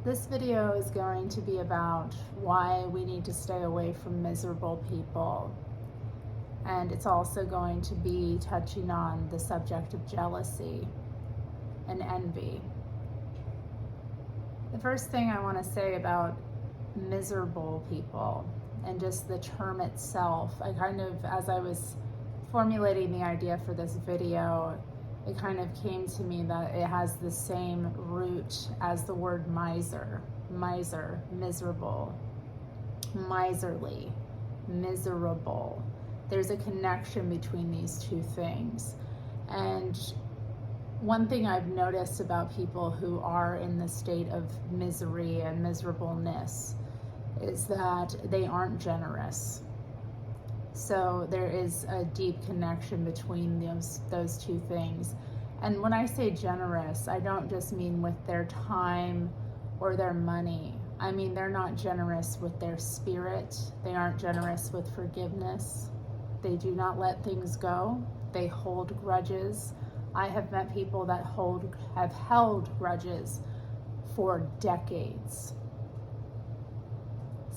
This video is going to be about why we need to stay away from miserable people. And it's also going to be touching on the subject of jealousy and envy. The first thing I want to say about miserable people and just the term itself, as I was formulating the idea for this video, it kind of came to me that it has the same root as the word miser. Miser, miserable, miserly, miserable. There's a connection between these two things. And one thing I've noticed about people who are in the state of misery and miserableness is that they aren't generous. So there is a deep connection between those two things. And when I say generous, I don't just mean with their time or their money. I mean, they're not generous with their spirit. They aren't generous with forgiveness. They do not let things go. They hold grudges. I have met people that have held grudges for decades.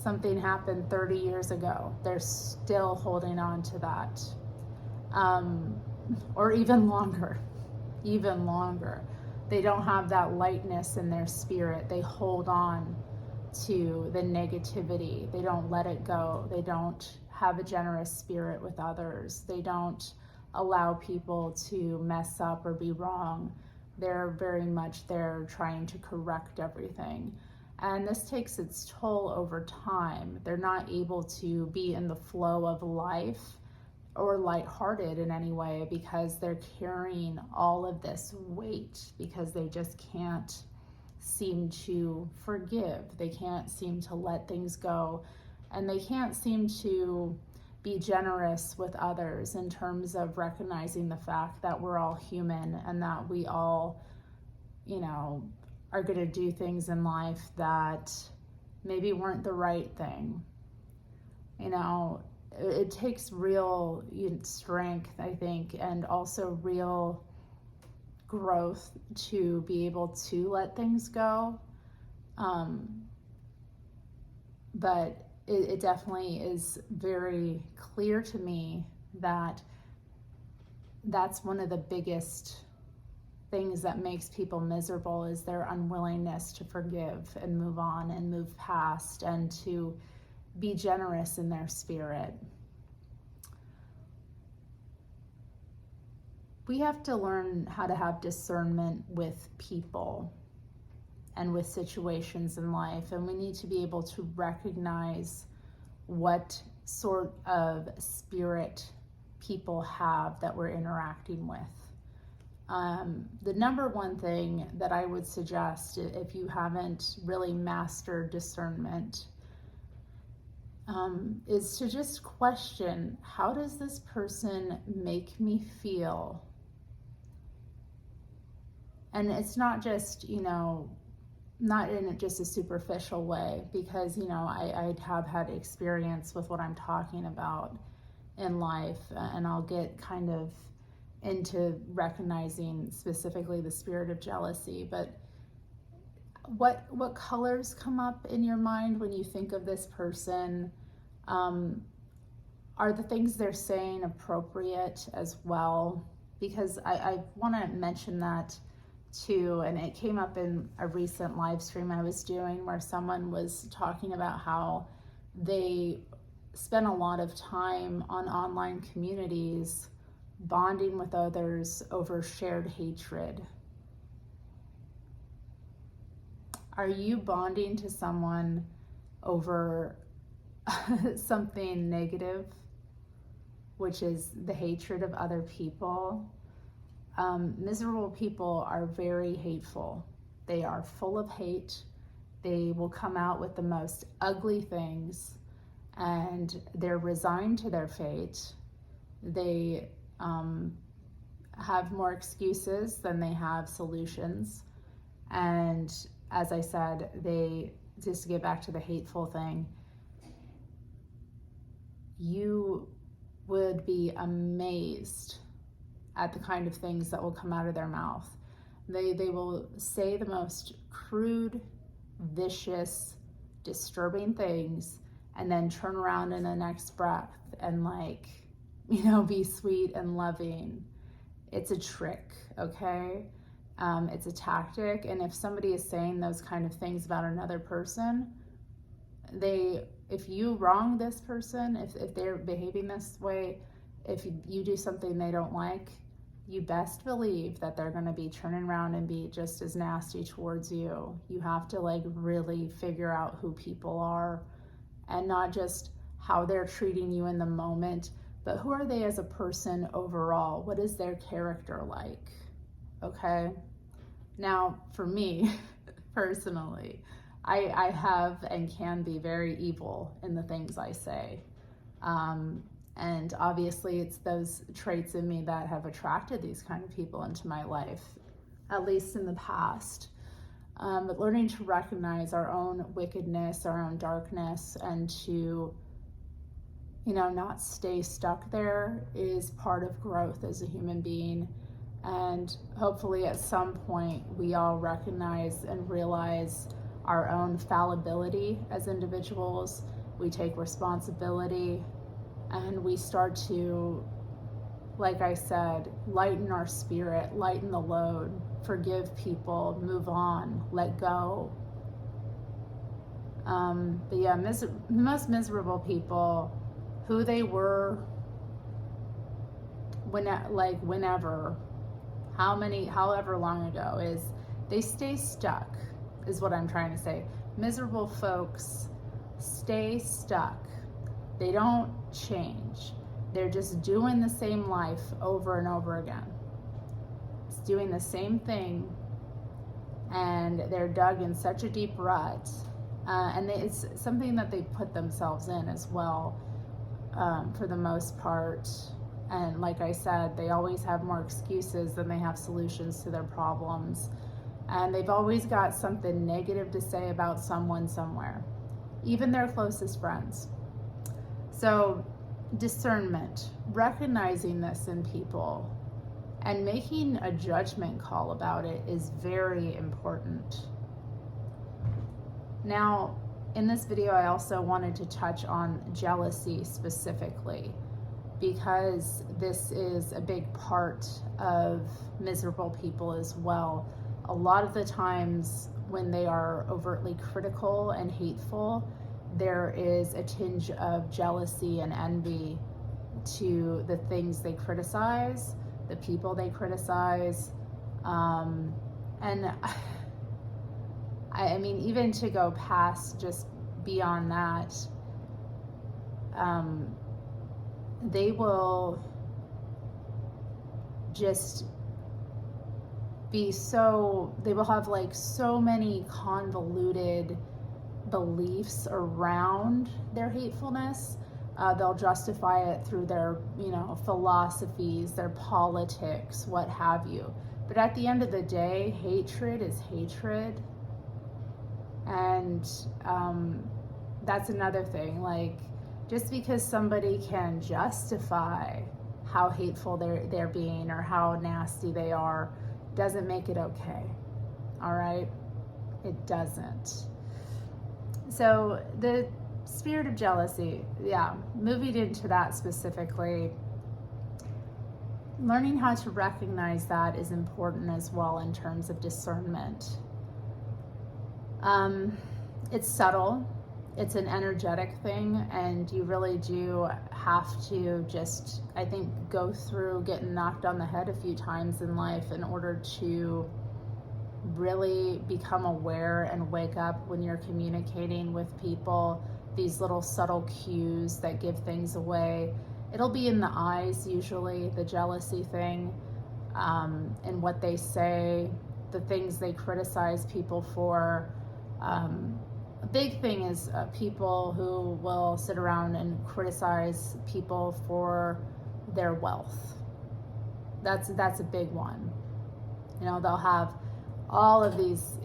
Something happened 30 years ago. They're still holding on to that. Or even longer. They don't have that lightness in their spirit. They hold on to the negativity. They don't let it go. They don't have a generous spirit with others. They don't allow people to mess up or be wrong. They're very much there trying to correct everything. And this takes its toll over time. They're not able to be in the flow of life or lighthearted in any way because they're carrying all of this weight because they just can't seem to forgive. They can't seem to let things go. And they can't seem to be generous with others in terms of recognizing the fact that we're all human and that we all, are going to do things in life that maybe weren't the right thing. It takes real strength, I think, and also real growth to be able to let things go. But it definitely is very clear to me that that's one of the biggest things that makes people miserable is their unwillingness to forgive and move on and move past and to be generous in their spirit. We have to learn how to have discernment with people and with situations in life, and we need to be able to recognize what sort of spirit people have that we're interacting with. The number one thing that I would suggest if you haven't really mastered discernment is to just question, how does this person make me feel? And it's not just, not in just a superficial way, because, I have had experience with what I'm talking about in life, and I'll get kind of into recognizing specifically the spirit of jealousy. But what colors come up in your mind when you think of this person? Are the things they're saying appropriate as well? Because I want to mention that too, and it came up in a recent live stream I was doing where someone was talking about how they spend a lot of time on online communities bonding with others over shared hatred. Are you bonding to someone over something negative, which is the hatred of other people? Miserable people are very hateful. They are full of hate. They will come out with the most ugly things, and they're resigned to their fate. They have more excuses than they have solutions. And as I said, just to get back to the hateful thing, you would be amazed at the kind of things that will come out of their mouth. They will say the most crude, vicious, disturbing things, and then turn around in the next breath and like, be sweet and loving. It's a trick, okay? It's a tactic. And if somebody is saying those kind of things about another person, if you wrong this person, if they're behaving this way, if you do something they don't like, you best believe that they're going to be turning around and be just as nasty towards you. You have to like really figure out who people are, and not just how they're treating you in the moment, but who are they as a person overall? What is their character like? Okay? Now, for me, personally, I have and can be very evil in the things I say. And obviously it's those traits in me that have attracted these kind of people into my life, at least in the past. But learning to recognize our own wickedness, our own darkness, and to, not stay stuck there is part of growth as a human being. And hopefully at some point we all recognize and realize our own fallibility as individuals. We take responsibility, and we start to, like I said, lighten our spirit, lighten the load, forgive people, move on, let go. But yeah, most miserable people, who they were, whenever, however long ago, is they stay stuck, is what I'm trying to say. Miserable folks stay stuck. They don't change. They're just doing the same life over and over again. It's doing the same thing, and they're dug in such a deep rut. And it's something that they put themselves in as well, for the most part. And like I said, they always have more excuses than they have solutions to their problems. And they've always got something negative to say about someone somewhere, even their closest friends. So discernment, recognizing this in people and making a judgment call about it is very important. Now, in this video, I also wanted to touch on jealousy specifically, because this is a big part of miserable people as well. A lot of the times when they are overtly critical and hateful, there is a tinge of jealousy and envy to the things they criticize, the people they criticize. And I mean, even to go past just beyond that, they will just they will have like so many convoluted beliefs around their hatefulness. They'll justify it through their, philosophies, their politics, what have you. But at the end of the day, hatred is hatred. And that's another thing. Like, just because somebody can justify how hateful they're being or how nasty they are, doesn't make it okay. All right? It doesn't. So the spirit of jealousy, moving into that specifically, learning how to recognize that is important as well in terms of discernment. It's subtle, it's an energetic thing, and you really do have to just, I think, go through getting knocked on the head a few times in life in order to really become aware and wake up when you're communicating with people, these little subtle cues that give things away. It'll be in the eyes usually, the jealousy thing, and what they say, the things they criticize people for. A big thing is people who will sit around and criticize people for their wealth. That's a big one. They'll have all of these,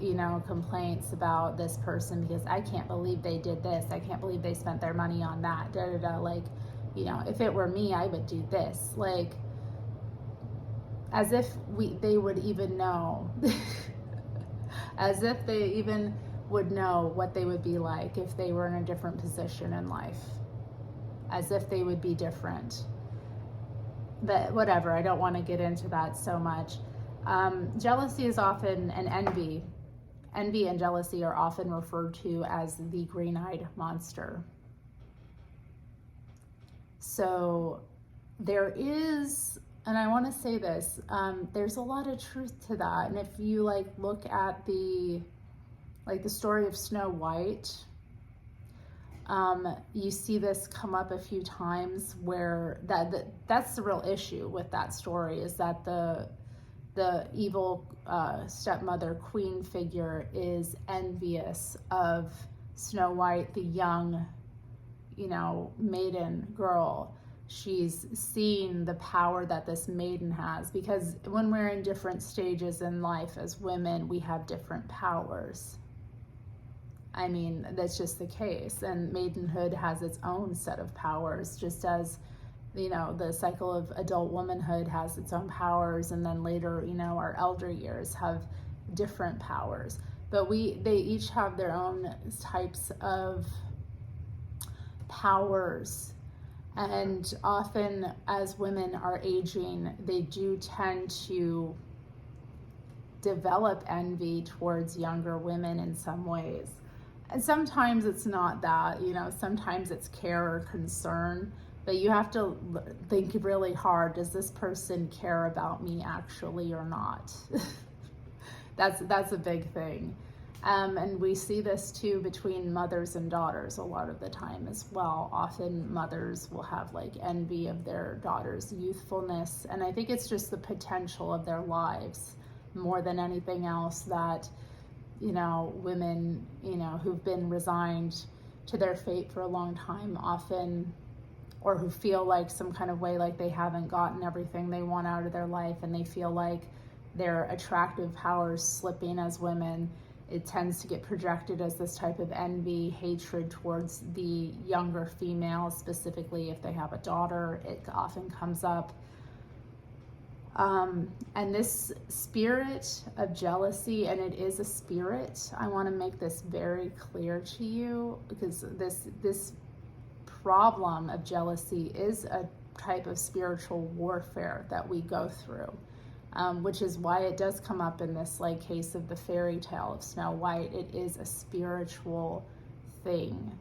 complaints about this person because I can't believe they did this. I can't believe they spent their money on that. Like, if it were me, I would do this. Like, as if they would even know, as if they even would know what they would be like if they were in a different position in life, as if they would be different. But whatever, I don't want to get into that so much. Jealousy is often, and envy and jealousy are often referred to as the green-eyed monster. So there is, and I want to say this, there's a lot of truth to that. And if you like look at the story of Snow White, you see this come up a few times where that's the real issue with that story, is that the evil stepmother queen figure is envious of Snow White, the young, maiden girl. She's seen the power that this maiden has, because when we're in different stages in life as women, we have different powers. I mean, that's just the case. And maidenhood has its own set of powers, just as, the cycle of adult womanhood has its own powers. And then later, our elder years have different powers. But they each have their own types of powers. And often as women are aging, they do tend to develop envy towards younger women in some ways. And sometimes it's not that, sometimes it's care or concern, but you have to think really hard. Does this person care about me actually or not? That's a big thing. And we see this too between mothers and daughters a lot of the time as well. Often mothers will have envy of their daughter's youthfulness. And I think it's just the potential of their lives more than anything else that, women, who've been resigned to their fate for a long time often, or who feel like some kind of way like they haven't gotten everything they want out of their life, and they feel like their attractive powers slipping as women, it tends to get projected as this type of envy, hatred towards the younger female, specifically if they have a daughter. It often comes up. And this spirit of jealousy, and it is a spirit, I want to make this very clear to you, because this problem of jealousy is a type of spiritual warfare that we go through, which is why it does come up in this case of the fairy tale of Snow White. It is a spiritual thing.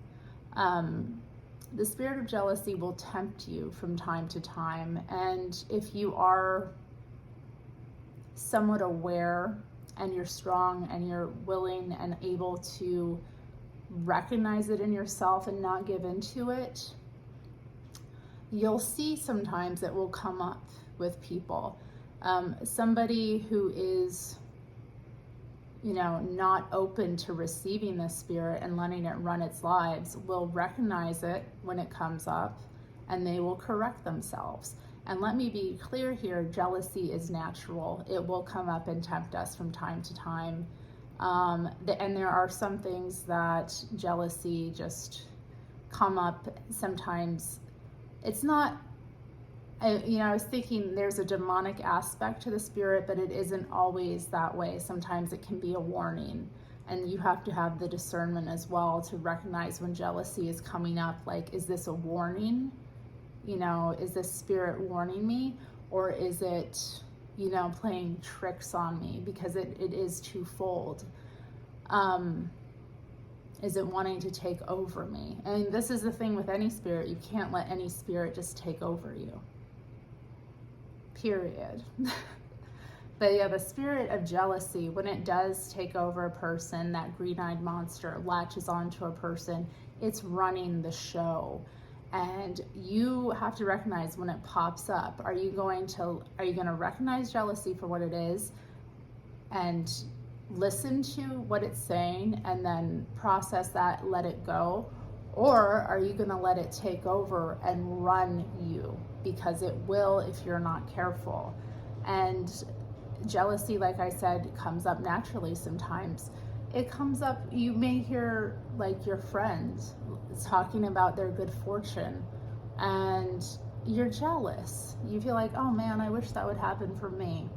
The spirit of jealousy will tempt you from time to time, and if you are somewhat aware and you're strong and you're willing and able to recognize it in yourself and not give into it, you'll see sometimes it will come up with people. Somebody who is, not open to receiving this spirit and letting it run its lives will recognize it when it comes up, and they will correct themselves. And let me be clear here, jealousy is natural. It will come up and tempt us from time to time. And there are some things that jealousy just come up sometimes. It's not, I was thinking there's a demonic aspect to the spirit, but it isn't always that way. Sometimes it can be a warning. And you have to have the discernment as well to recognize when jealousy is coming up. Is this a warning? Is this spirit warning me, or is it, playing tricks on me? Because it is twofold. Is it wanting to take over me? And this is the thing with any spirit. You can't let any spirit just take over you. Period. But yeah, the spirit of jealousy, when it does take over a person, that green-eyed monster latches onto a person, it's running the show. And you have to recognize when it pops up. Are you going to recognize jealousy for what it is and listen to what it's saying and then process that, let it go? Or are you going to let it take over and run you? Because it will if you're not careful. And jealousy, like I said, comes up naturally sometimes. It comes up, you may hear your friend talking about their good fortune and you're jealous. You feel like, oh man, I wish that would happen for me.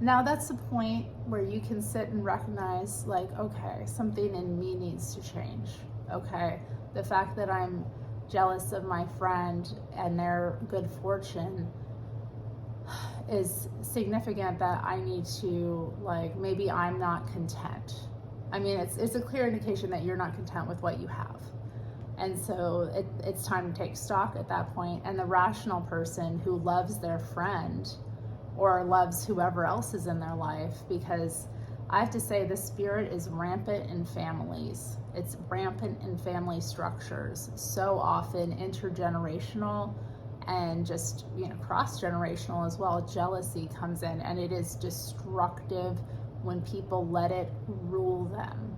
Now that's the point where you can sit and recognize, like, okay, something in me needs to change. Okay, the fact that I'm jealous of my friend and their good fortune is significant, that I need to, like, maybe I'm not content. I mean, it's a clear indication that you're not content with what you have. And so it's time to take stock at that point. And the rational person who loves their friend or loves whoever else is in their life, because I have to say the spirit is rampant in families. It's rampant in family structures, so often intergenerational and just, cross-generational as well. Jealousy comes in, and it is destructive when people let it rule them.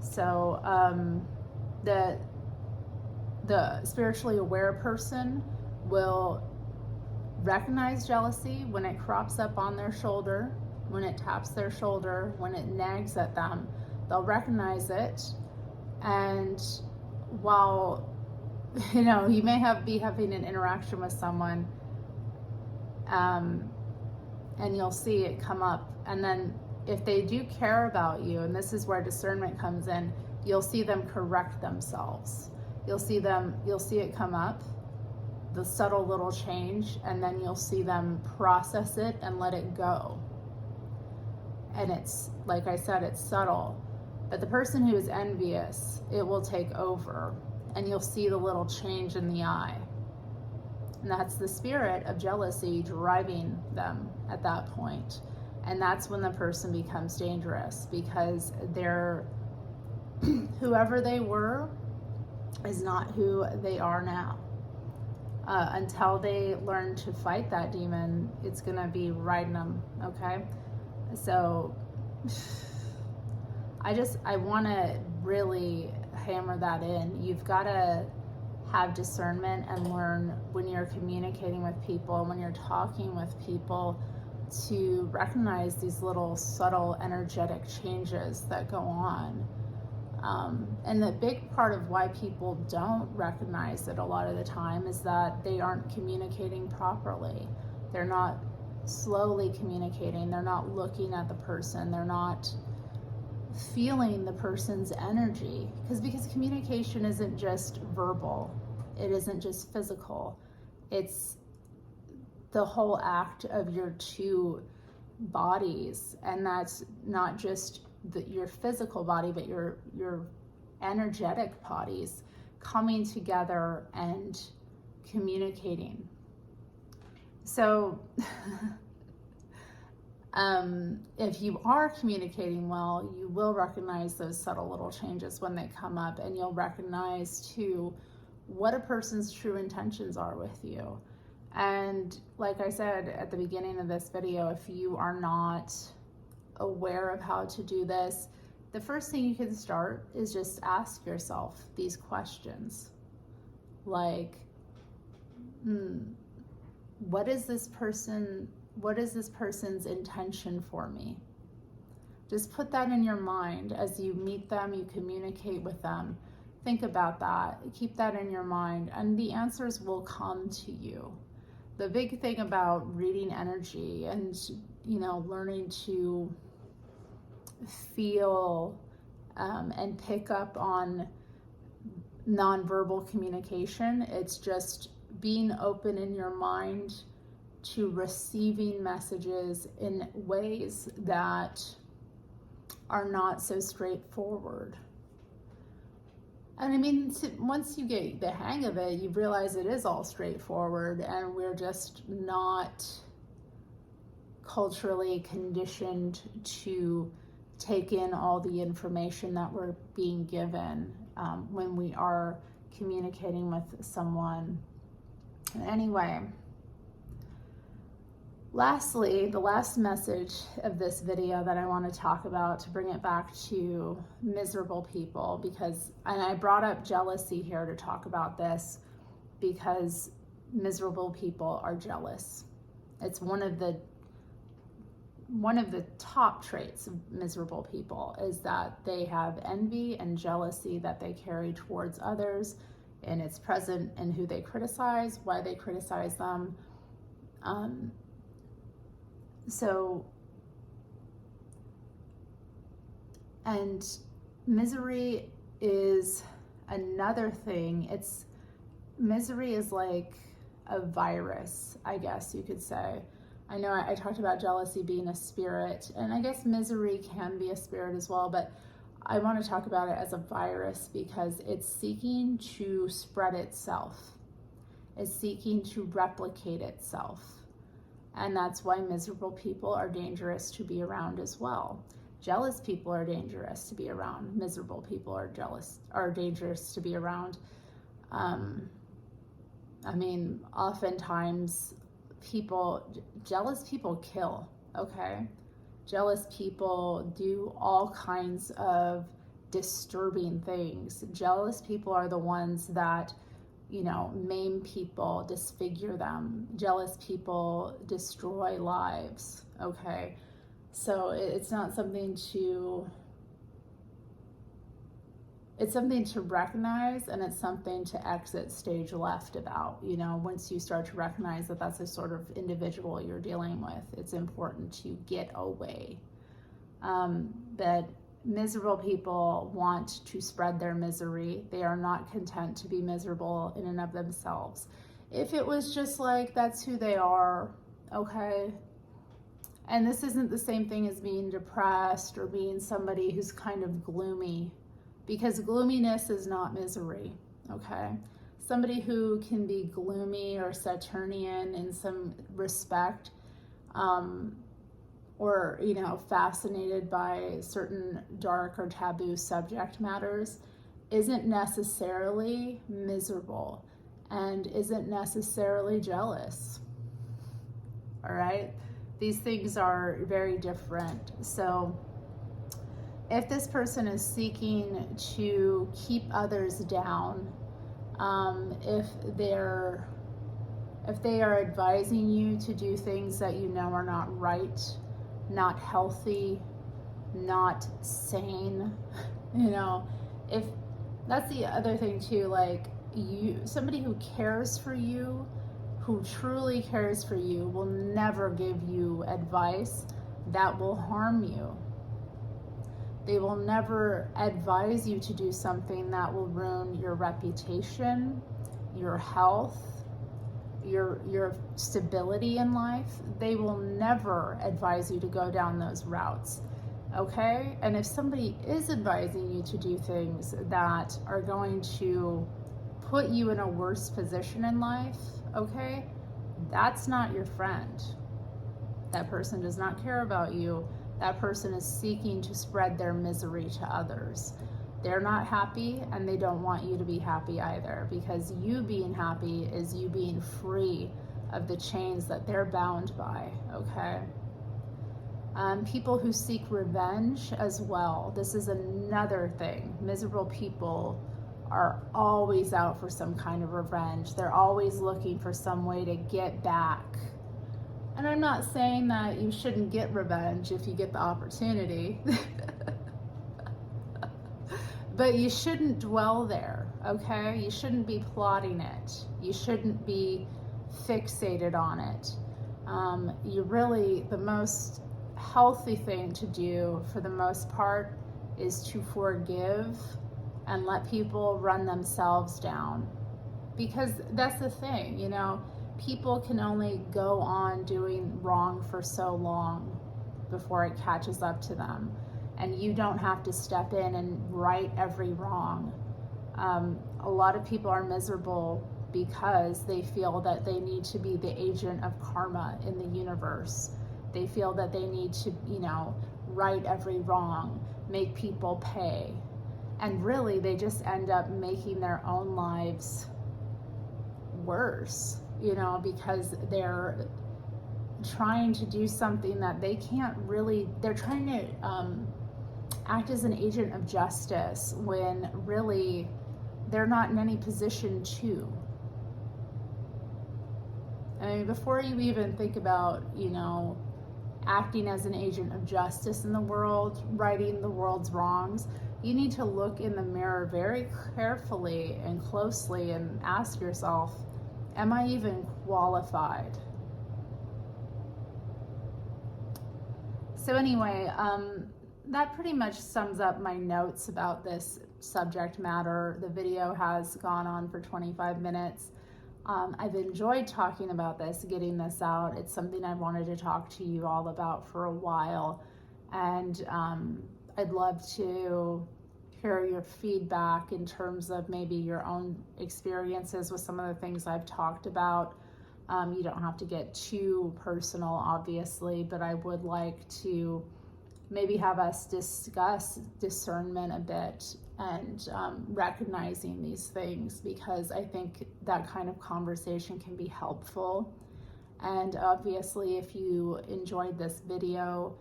So the spiritually aware person will recognize jealousy when it crops up on their shoulder, when it taps their shoulder, when it nags at them. They'll recognize it, and while you may be having an interaction with someone, and you'll see it come up, and then if they do care about you, and this is where discernment comes in, you'll see them correct themselves. You'll see it come up, the subtle little change, and then you'll see them process it and let it go. And it's, like I said, it's subtle. But the person who is envious, it will take over, and you'll see the little change in the eye. And that's the spirit of jealousy driving them at that point. And that's when the person becomes dangerous, because they're whoever they were is not who they are now. Until they learn to fight that demon, it's going to be riding them, okay? So I want to really hammer that in. You've got to have discernment and learn, when you're communicating with people, when you're talking with people, to recognize these little subtle energetic changes that go on. And the big part of why people don't recognize it a lot of the time is that they aren't communicating properly. They're not slowly communicating. They're not looking at the person. They're not feeling the person's energy. Because communication isn't just verbal. It isn't just physical. It's the whole act of your two bodies. And that's not just your physical body, but your energetic bodies coming together and communicating. So if you are communicating well, you will recognize those subtle little changes when they come up, and you'll recognize too what a person's true intentions are with you. And like I said at the beginning of this video, if you are not aware of how to do this, the first thing you can start is just ask yourself these questions. Like, what is this person's intention for me? Just put that in your mind as you meet them, you communicate with them. Think about that, keep that in your mind, and the answers will come to you. The big thing about reading energy and, learning to feel and pick up on nonverbal communication, it's just being open in your mind to receiving messages in ways that are not so straightforward. And I mean, once you get the hang of it, you realize it is all straightforward, and we're just not culturally conditioned to take in all the information that we're being given when we are communicating with someone. Anyway, lastly, the last message of this video that I want to talk about, to bring it back to miserable people, and I brought up jealousy here to talk about this because miserable people are jealous. It's one of the top traits of miserable people is that they have envy and jealousy that they carry towards others, and it's present in who they criticize, why they criticize them. So And misery is another thing. Misery is like a virus, I guess you could say. I know I talked about jealousy being a spirit, and I guess misery can be a spirit as well, but I want to talk about it as a virus because it's seeking to spread itself. It's seeking to replicate itself. And that's why miserable people are dangerous to be around as well. Jealous people are dangerous to be around. Miserable people are dangerous to be around. Oftentimes jealous people kill, okay? Jealous people do all kinds of disturbing things. Jealous people are the ones that, maim people, disfigure them. Jealous people destroy lives, okay? So it's something to recognize, and it's something to exit stage left about. Once you start to recognize that that's the sort of individual you're dealing with, it's important to get away. That miserable people want to spread their misery. They are not content to be miserable in and of themselves. If it was just like that's who they are, okay? And this isn't the same thing as being depressed or being somebody who's kind of gloomy, because gloominess is not misery, okay? Somebody who can be gloomy or Saturnian in some respect, or fascinated by certain dark or taboo subject matters, isn't necessarily miserable and isn't necessarily jealous. All right? These things are very different. So if this person is seeking to keep others down, if they are advising you to do things that are not right, not healthy, not sane, if that's the other thing too, like somebody who cares for you, who truly cares for you, will never give you advice that will harm you. They will never advise you to do something that will ruin your reputation, your health, your stability in life. They will never advise you to go down those routes, okay? And if somebody is advising you to do things that are going to put you in a worse position in life, okay, that's not your friend. That person does not care about you. That person is seeking to spread their misery to others. They're not happy, and they don't want you to be happy either, because you being happy is you being free of the chains that they're bound by, okay? People who seek revenge as well. This is another thing. Miserable people are always out for some kind of revenge. They're always looking for some way to get back. And I'm not saying that you shouldn't get revenge if you get the opportunity. But you shouldn't dwell there, okay? You shouldn't be plotting it. You shouldn't be fixated on it. The most healthy thing to do for the most part is to forgive and let people run themselves down. Because that's the thing, people can only go on doing wrong for so long before it catches up to them. And you don't have to step in and right every wrong. A lot of people are miserable because they feel that they need to be the agent of karma in the universe. They feel that they need to, right every wrong, make people pay. And really, they just end up making their own lives worse, because they're trying to do something that they can't really, they're trying to act as an agent of justice when really they're not in any position to. I mean, before you even think about, acting as an agent of justice in the world, righting the world's wrongs, you need to look in the mirror very carefully and closely and ask yourself, am I even qualified? So anyway, that pretty much sums up my notes about this subject matter. The video has gone on for 25 minutes. I've enjoyed talking about this, getting this out. It's something I wanted to talk to you all about for a while. And I'd love to hear your feedback in terms of maybe your own experiences with some of the things I've talked about. You don't have to get too personal, obviously, but I would like to maybe have us discuss discernment a bit and recognizing these things, because I think that kind of conversation can be helpful. And obviously, if you enjoyed this video,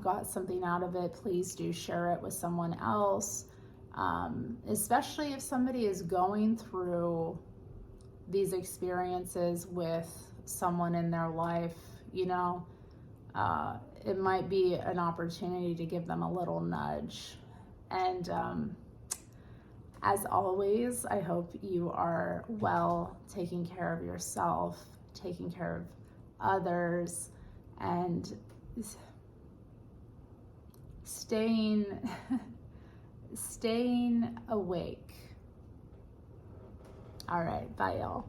got something out of it, please do share it with someone else, especially if somebody is going through these experiences with someone in their life. You know, it might be an opportunity to give them a little nudge. And as always, I hope you are well, taking care of yourself, taking care of others, and staying awake. All right, bye y'all.